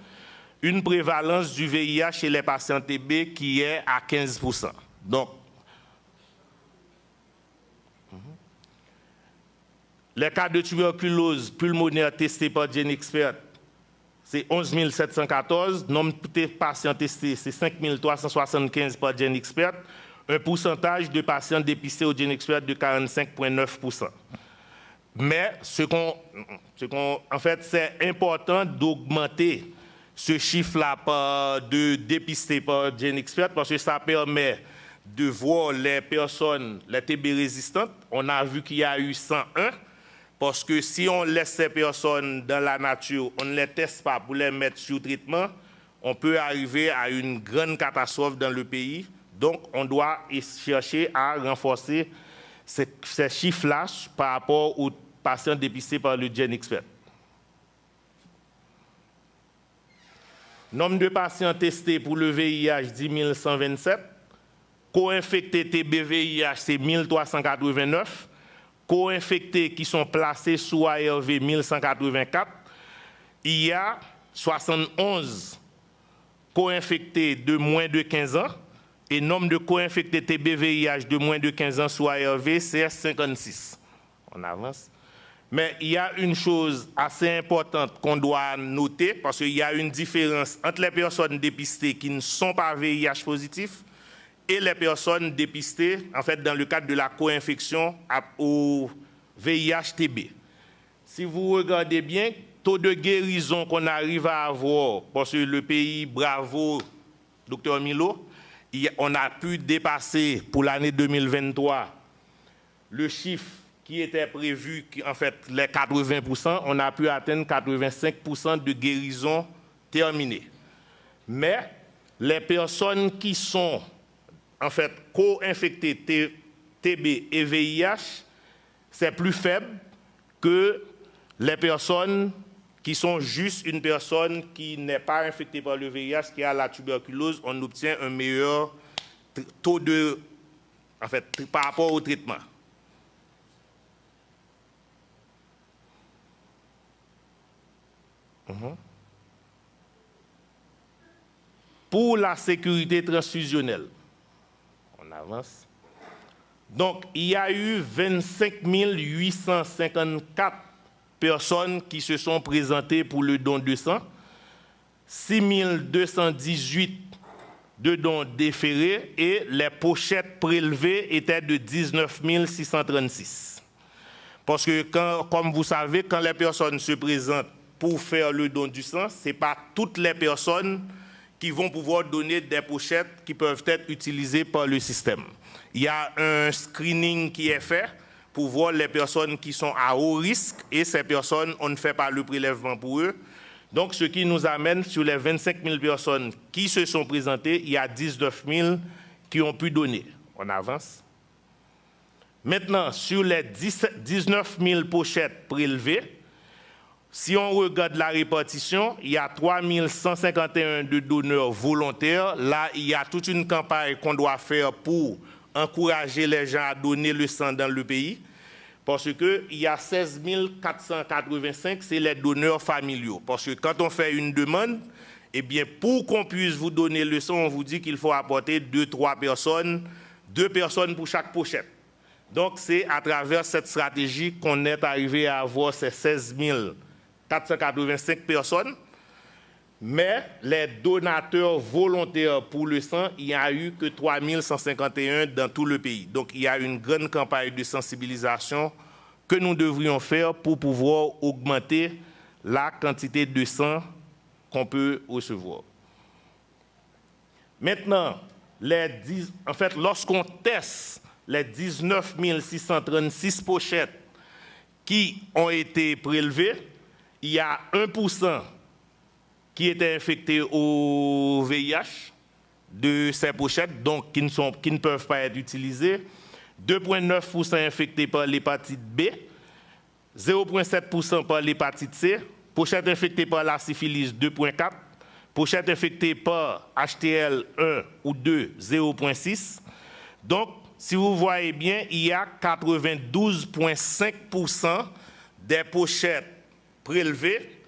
Speaker 2: Une prévalence du VIH chez les patients TB qui est à 15%. Donc, les cas de tuberculose pulmonaire testés par GenExpert, c'est 11 714. Nombre de patients testés, c'est 5 375 par GenExpert. Un pourcentage de patients dépistés au GenExpert de 45,9%. Mais en fait, c'est important d'augmenter ce chiffre-là de dépister par GenExpert parce que ça permet de voir les personnes, les TB résistantes. On a vu qu'il y a eu 101 Parce que si on laisse ces personnes dans la nature, on ne les teste pas pour les mettre sous traitement, on peut arriver à une grande catastrophe dans le pays. Donc, on doit chercher à renforcer ces chiffres-là par rapport aux patients dépistés par le GenExpert. Nombre de patients testés pour le VIH, 10 127. Co-infectés TB-VIH, c'est 1389. Co-infectés qui sont placés sous ARV, 1184. Il y a 71 co-infectés de moins de 15 ans. Et nombre de co-infectés TB-VIH de moins de 15 ans sous ARV, c'est 56. On avance. Mais il y a une chose assez importante qu'on doit noter, parce qu'il y a une différence entre les personnes dépistées qui ne sont pas VIH positifs et les personnes dépistées, en fait, dans le cadre de la co-infection au VIH-TB. Si vous regardez bien, taux de guérison qu'on arrive à avoir, parce que le pays, bravo, Dr Milo, on a pu dépasser pour l'année 2023 le chiffre qui était prévu, en fait, les 80%, on a pu atteindre 85% de guérison terminée. Mais les personnes qui sont, en fait, co-infectées TB et VIH, c'est plus faible que les personnes qui sont juste une personne qui n'est pas infectée par le VIH, qui a la tuberculose, on obtient un meilleur taux de, en fait, par rapport au traitement. Pour la sécurité transfusionnelle, on avance. Donc, il y a eu 25 854 personnes qui se sont présentées pour le don de sang, 6 218 de dons déférés et les pochettes prélevées étaient de 19 636. Parce que, comme vous savez, quand les personnes se présentent pour faire le don du sang, ce n'est pas toutes les personnes qui vont pouvoir donner des pochettes qui peuvent être utilisées par le système. Il y a un screening qui est fait pour voir les personnes qui sont à haut risque et ces personnes, on ne fait pas le prélèvement pour eux. Donc, ce qui nous amène sur les 25 000 personnes qui se sont présentées, il y a 19 000 qui ont pu donner. On avance. Maintenant, sur les 19 000 pochettes prélevées, si on regarde la répartition, il y a 3 151 de donneurs volontaires. Là, il y a toute une campagne qu'on doit faire pour encourager les gens à donner le sang dans le pays. Parce qu'il y a 16 485, c'est les donneurs familiaux. Parce que quand on fait une demande, eh bien, pour qu'on puisse vous donner le sang, on vous dit qu'il faut apporter 2-3 personnes, 2 personnes pour chaque pochette. Donc, c'est à travers cette stratégie qu'on est arrivé à avoir ces 16 485 personnes. Mais les donateurs volontaires pour le sang, il n'y a eu que 3 151 dans tout le pays. Donc, il y a une grande campagne de sensibilisation que nous devrions faire pour pouvoir augmenter la quantité de sang qu'on peut recevoir. Maintenant, lorsqu'on teste les 19 636 pochettes qui ont été prélevées, il y a 1% qui étaient infectés au VIH de ces pochettes, donc qui ne peuvent pas être utilisées, 2,9% infectés par l'hépatite B, 0,7% par l'hépatite C, pochettes infectées par la syphilis 2,4%, pochettes infectées par HTL 1 ou 2, 0,6%. Donc, si vous voyez bien, il y a 92,5% des pochettes prélevées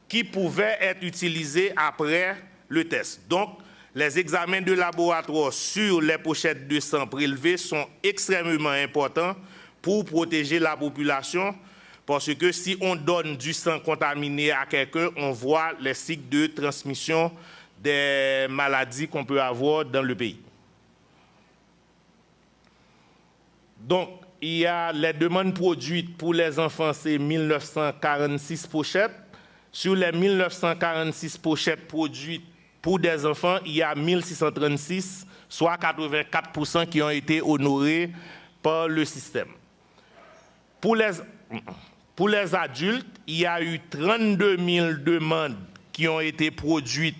Speaker 2: qui pouvaient être utilisées après le test. Donc, les examens de laboratoire sur les pochettes de sang prélevées sont extrêmement importants pour protéger la population, parce que si on donne du sang contaminé à quelqu'un, on voit les cycles de transmission des maladies qu'on peut avoir dans le pays. Donc, il y a les demandes produites pour les enfants, c'est 1946 pochettes. Sur les 1946 pochettes produites pour des enfants, il y a 1636, soit 84% qui ont été honorés par le système. Pour Pour les adultes, il y a eu 32 000 demandes qui ont été produites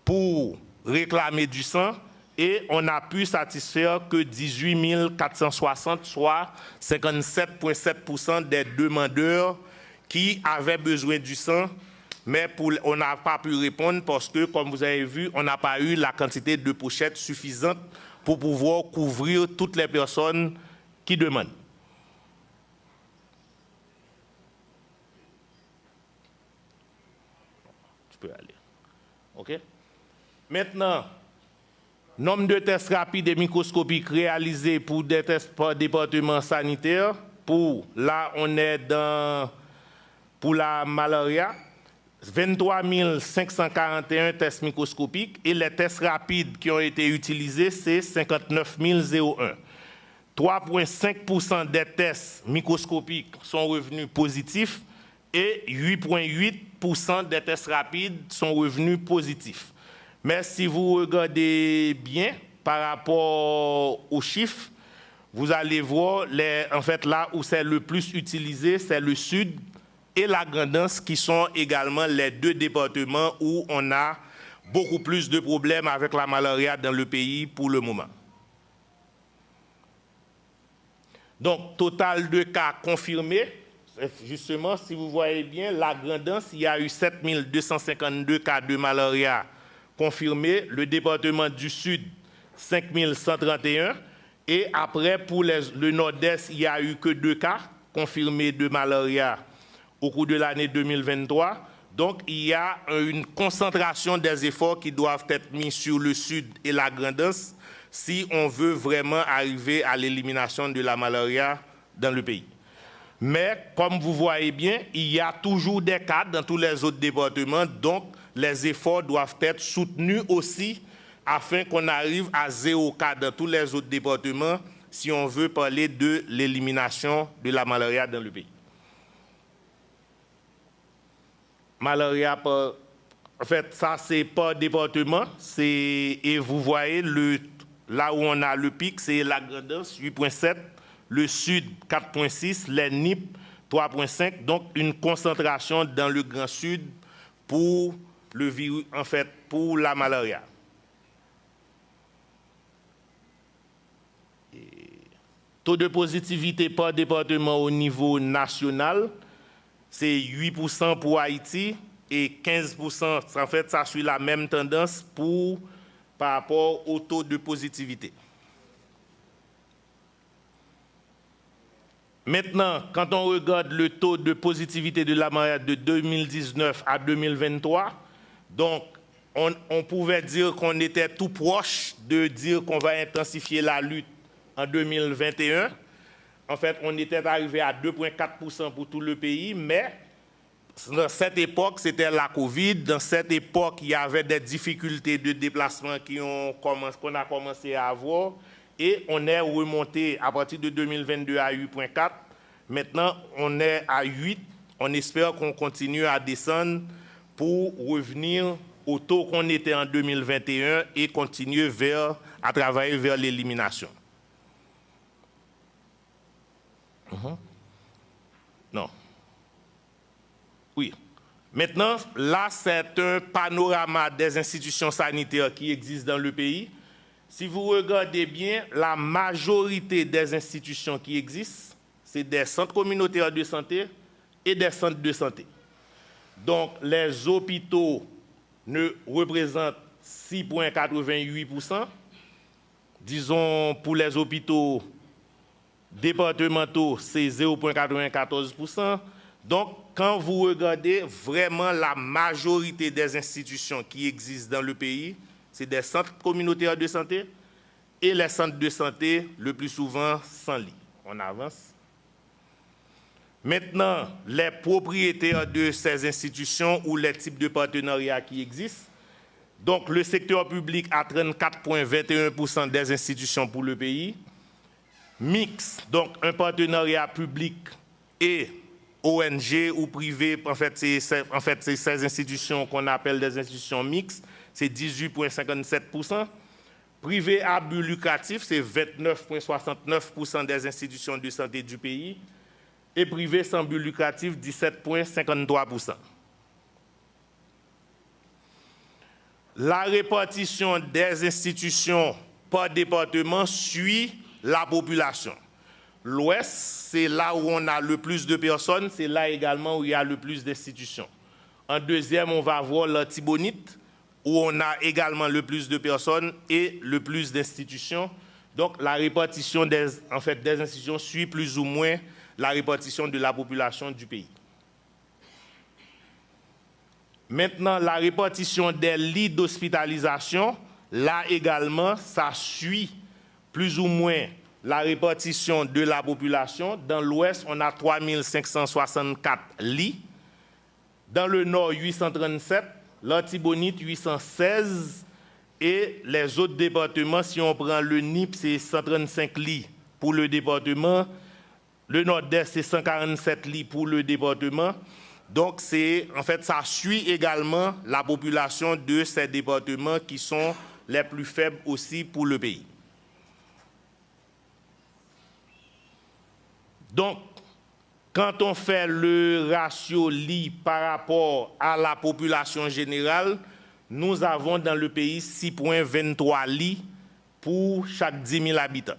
Speaker 2: pour réclamer du sang et on n'a pu satisfaire que 18 460, soit 57,7% des demandeurs qui avaient besoin du sang, mais on n'a pas pu répondre parce que, comme vous avez vu, on n'a pas eu la quantité de pochettes suffisante pour pouvoir couvrir toutes les personnes qui demandent. Tu peux aller. OK? Maintenant, nombre de tests rapides et microscopiques réalisés pour des tests par département sanitaire. Là, on est pour la malaria, 23 541 tests microscopiques et les tests rapides qui ont été utilisés, c'est 59 001. 3,5% des tests microscopiques sont revenus positifs et 8,8% des tests rapides sont revenus positifs. Mais si vous regardez bien par rapport aux chiffres, vous allez voir, en fait, là où c'est le plus utilisé, c'est le Sud et la Grand'Anse qui sont également les deux départements où on a beaucoup plus de problèmes avec la malaria dans le pays pour le moment. Donc, total de cas confirmés. Justement, si vous voyez bien, la Grand'Anse, il y a eu 7 252 cas de malaria confirmés. Le département du Sud, 5 131. Et après, pour le Nord-Est, il n'y a eu que 2 cas confirmés de malaria au cours de l'année 2023. Donc, il y a une concentration des efforts qui doivent être mis sur le Sud et la Grand'Anse si on veut vraiment arriver à l'élimination de la malaria dans le pays. Mais, comme vous voyez bien, il y a toujours des cas dans tous les autres départements, donc les efforts doivent être soutenus aussi afin qu'on arrive à 0 cas dans tous les autres départements si on veut parler de l'élimination de la malaria dans le pays. Malaria, en fait, ça c'est par département, et vous voyez, là où on a le pic, c'est la Grand'Anse, 8,7, le Sud, 4,6, les NIP, 3,5, donc une concentration dans le Grand Sud pour le virus, en fait, pour la malaria. Taux de positivité par département au niveau national, c'est 8% pour Haïti et 15%. En fait, ça suit la même tendance par rapport au taux de positivité. Maintenant, quand on regarde le taux de positivité de la malaria de 2019 à 2023, donc on pouvait dire qu'on était tout proche de dire qu'on va intensifier la lutte en 2021. En fait, on était arrivé à 2,4% pour tout le pays, mais dans cette époque, c'était la COVID. Dans cette époque, il y avait des difficultés de déplacement qu'on a commencé à avoir. Et on est remonté à partir de 2022 à 8,4. Maintenant, on est à 8. On espère qu'on continue à descendre pour revenir au taux qu'on était en 2021 et continuer à travailler vers l'élimination. Non. Oui. Maintenant, là, c'est un panorama des institutions sanitaires qui existent dans le pays. Si vous regardez bien, la majorité des institutions qui existent, c'est des centres communautaires de santé et des centres de santé. Donc, les hôpitaux ne représentent 6,88%. Disons, pour les hôpitaux départementaux, c'est 0,94%. Donc, quand vous regardez vraiment la majorité des institutions qui existent dans le pays, c'est des centres communautaires de santé et les centres de santé, le plus souvent, sans lit. On avance. Maintenant, les propriétaires de ces institutions ou les types de partenariats qui existent. Donc, le secteur public a 34,21% des institutions pour le pays. Mix, donc un partenariat public et ONG ou privé, en fait, c'est ces institutions qu'on appelle des institutions mixtes, c'est 18,57%. Privé à but lucratif, c'est 29,69% des institutions de santé du pays. et privé sans but lucratif 17,53%. La répartition des institutions par département suit la population. L'Ouest, c'est là où on a le plus de personnes, c'est là également où il y a le plus d'institutions. En deuxième, on va voir l'Artibonite, où on a également le plus de personnes et le plus d'institutions. Donc la répartition des institutions suit plus ou moins la répartition de la population du pays. Maintenant, la répartition des lits d'hospitalisation, là également, ça suit plus ou moins la répartition de la population. Dans l'Ouest, on a 3564 lits. Dans le Nord, 837. L'Artibonite, 816. Et les autres départements, si on prend le NIP, c'est 135 lits pour le département. Le Nord-Est, c'est 147 lits pour le département. Donc, ça suit également la population de ces départements qui sont les plus faibles aussi pour le pays. Donc, quand on fait le ratio lit par rapport à la population générale, nous avons dans le pays 6,23 lits pour chaque 10 000 habitants.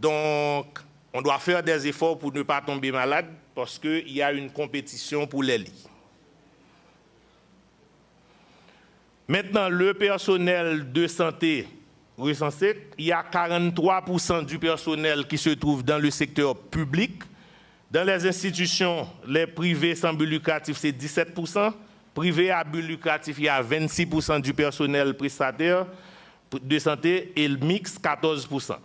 Speaker 2: Donc, on doit faire des efforts pour ne pas tomber malade parce qu'il y a une compétition pour les lits. Maintenant, le personnel de santé recensé, il y a 43% du personnel qui se trouve dans le secteur public. Dans les institutions, les privés sans but lucratif, c'est 17%. Privés à but lucratif, il y a 26% du personnel prestataire de santé et le mix, 14%.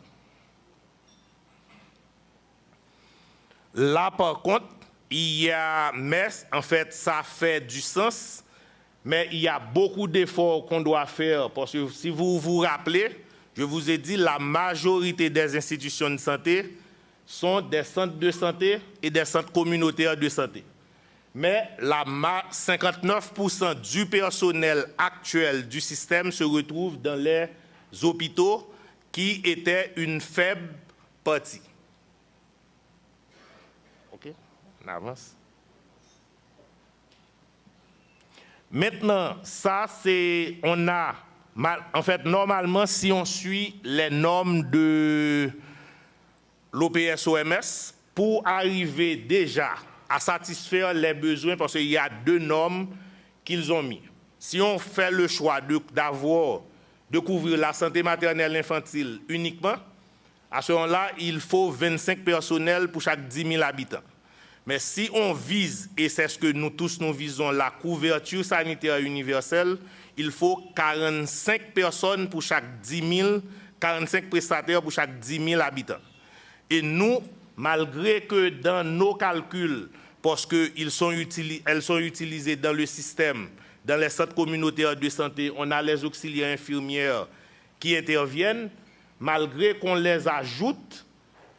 Speaker 2: Là, par contre, il y a, mais en fait, ça fait du sens, mais il y a beaucoup d'efforts qu'on doit faire. Parce que si vous vous rappelez, je vous ai dit, la majorité des institutions de santé sont des centres de santé et des centres communautaires de santé. Mais 59% du personnel actuel du système se retrouve dans les hôpitaux qui étaient une faible partie. OK, on avance. Maintenant, ça c'est, normalement, si on suit les normes de l'OPS-OMS, pour arriver déjà à satisfaire les besoins, parce qu'il y a 2 normes qu'ils ont mis. Si on fait le choix de couvrir la santé maternelle infantile uniquement, à ce moment-là, il faut 25 personnels pour chaque 10 000 habitants. Mais si on vise, et c'est ce que nous tous nous visons, la couverture sanitaire universelle, il faut 45 personnes pour chaque 10 000, 45 prestataires pour chaque 10 000 habitants. Et nous, malgré que dans nos calculs, parce qu'elles sont utilisées dans le système, dans les centres communautaires de santé, on a les auxiliaires infirmières qui interviennent, malgré qu'on les ajoute,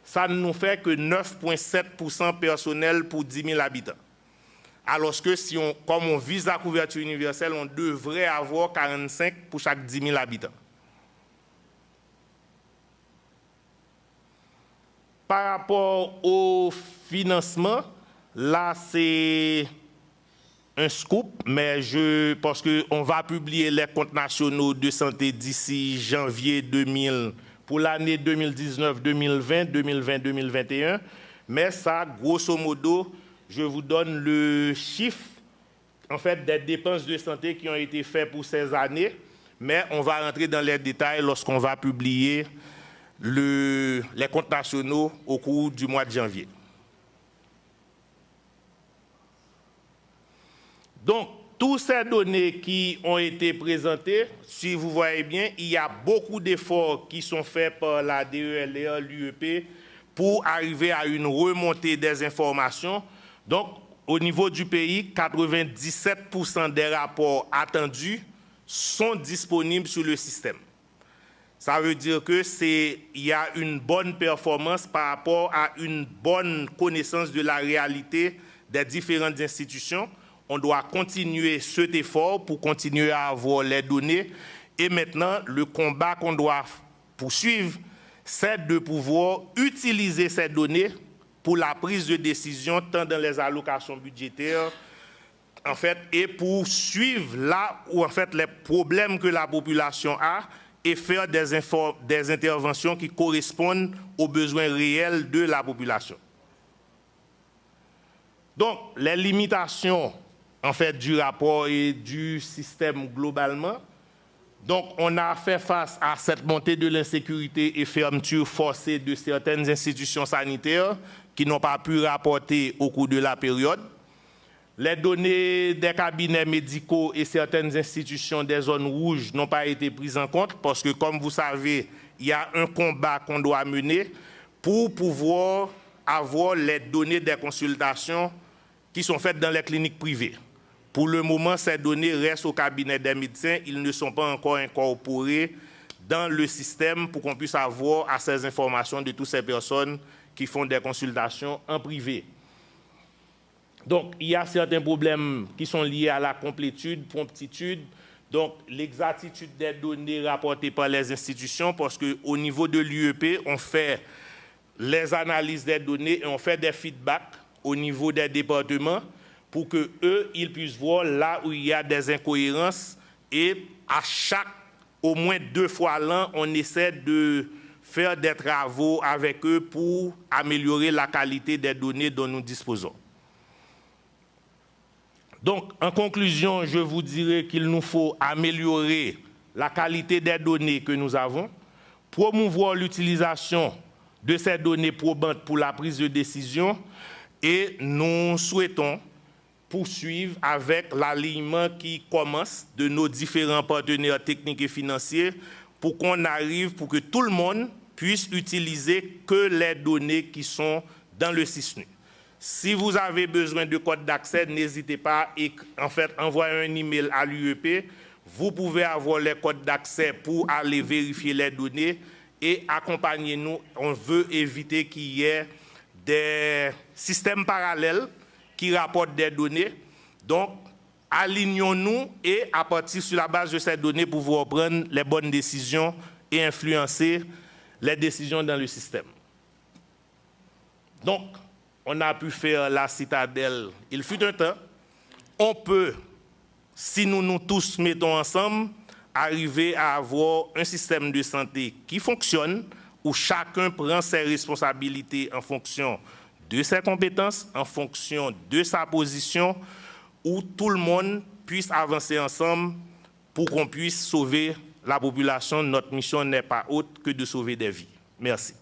Speaker 2: ça ne nous fait que 9,7% personnel pour 10 000 habitants. Alors que comme on vise la couverture universelle, on devrait avoir 45 pour chaque 10 000 habitants. Par rapport au financement, là c'est un scoop, mais parce qu'on va publier les comptes nationaux de santé d'ici janvier 2000 pour l'année 2019, 2020, 2020, 2021. Mais ça, grosso modo, je vous donne le chiffre des dépenses de santé qui ont été faites pour ces années, mais on va rentrer dans les détails lorsqu'on va publier les comptes nationaux au cours du mois de janvier. Donc, toutes ces données qui ont été présentées, si vous voyez bien, il y a beaucoup d'efforts qui sont faits par la DELR, l'UEP, pour arriver à une remontée des informations. Donc, au niveau du pays, 97% des rapports attendus sont disponibles sur le système. Ça veut dire qu'il y a une bonne performance par rapport à une bonne connaissance de la réalité des différentes institutions. On doit continuer cet effort pour continuer à avoir les données. Et maintenant, le combat qu'on doit poursuivre, c'est de pouvoir utiliser ces données pour la prise de décision tant dans les allocations budgétaires, en fait, et pour suivre là où en fait les problèmes que la population a et faire des interventions qui correspondent aux besoins réels de la population. Donc, les limitations en fait du rapport et du système globalement. Donc, on a fait face à cette montée de l'insécurité et fermeture forcée de certaines institutions sanitaires qui n'ont pas pu rapporter au cours de la période. Les données des cabinets médicaux et certaines institutions des zones rouges n'ont pas été prises en compte parce que, comme vous savez, il y a un combat qu'on doit mener pour pouvoir avoir les données des consultations qui sont faites dans les cliniques privées. Pour le moment, ces données restent au cabinet des médecins. Ils ne sont pas encore incorporés dans le système pour qu'on puisse avoir à ces informations de toutes ces personnes qui font des consultations en privé. Donc, il y a certains problèmes qui sont liés à la complétude, promptitude, donc l'exactitude des données rapportées par les institutions, parce qu'au niveau de l'UEP, on fait les analyses des données et on fait des feedbacks au niveau des départements pour que eux, ils puissent voir là où il y a des incohérences et à au moins 2 fois l'an, on essaie de faire des travaux avec eux pour améliorer la qualité des données dont nous disposons. Donc, en conclusion, je vous dirais qu'il nous faut améliorer la qualité des données que nous avons, promouvoir l'utilisation de ces données probantes pour la prise de décision et nous souhaitons poursuivre avec l'alignement qui commence de nos différents partenaires techniques et financiers pour qu'on arrive, pour que tout le monde puisse utiliser que les données qui sont dans le SISNU. Si vous avez besoin de code d'accès, n'hésitez pas à envoyer un email à l'UEP. Vous pouvez avoir les codes d'accès pour aller vérifier les données et accompagnez-nous. On veut éviter qu'il y ait des systèmes parallèles qui rapportent des données. Donc, alignons-nous et à partir sur la base de ces données, pouvoir prendre les bonnes décisions et influencer les décisions dans le système. Donc, on a pu faire la citadelle. Il fut un temps. On peut, si nous nous tous mettons ensemble, arriver à avoir un système de santé qui fonctionne, où chacun prend ses responsabilités en fonction de ses compétences, en fonction de sa position, où tout le monde puisse avancer ensemble pour qu'on puisse sauver la population. Notre mission n'est pas autre que de sauver des vies. Merci.